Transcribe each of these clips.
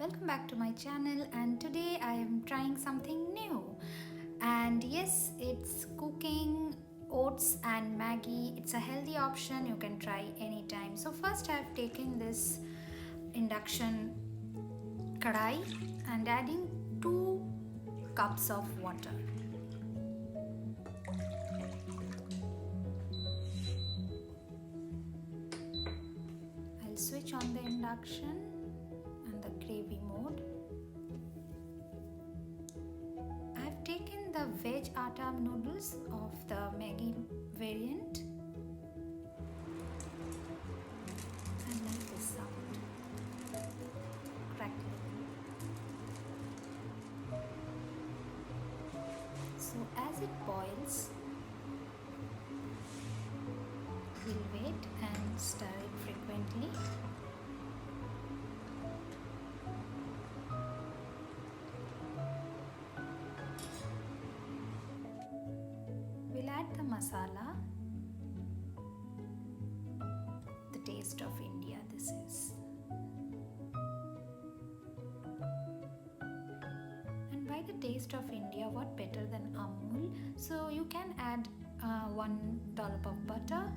welcome back to my channel, and today I am trying something new. And yes, it's cooking oats and Maggi. It's a healthy option, you can try anytime. So first I have taken this induction kadai and adding 2 cups of water. I'll switch on the induction and the gravy mode. I've taken the veg atta noodles of the Maggi variant. I like this sound. Crackling. So as it boils, we'll wait and stir it frequently. We'll add the masala, the taste of India this is. And by the taste of India, what better than Amul? So you can add 1 dollop of butter.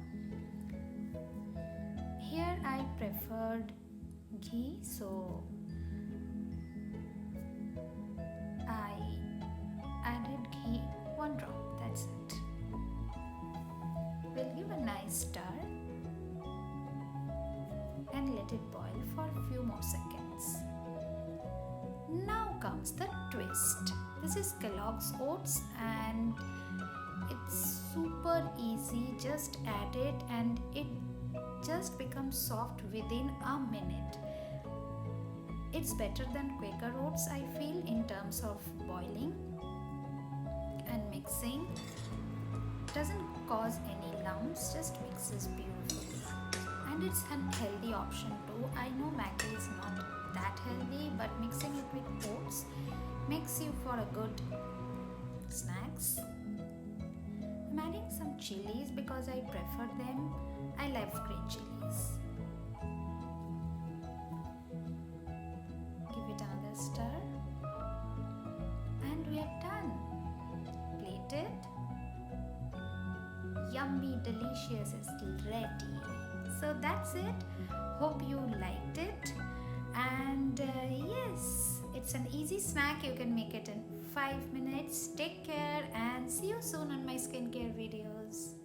Here I preferred ghee, so I added ghee 1 drop, that's it. We'll give a nice stir and let it boil for a few more seconds. Now comes the twist. This is Kellogg's Oats and it's super easy. Just add it and it just becomes soft within a minute. It's better than Quaker Oats, I feel, in terms of boiling and mixing. Doesn't cause any lumps, just mixes beautifully. And it's an healthy option too. I know Maggi is not that healthy, but mixing it with oats makes you for a good snacks. I'm adding some chilies because I prefer them. I love green chilies. Give it another stir. And we are done. Plate it. Yummy, delicious is ready. So that's it. Hope you liked it. And yes, it's an easy snack. You can make it in 5 minutes. Take care and see you soon on my skincare videos.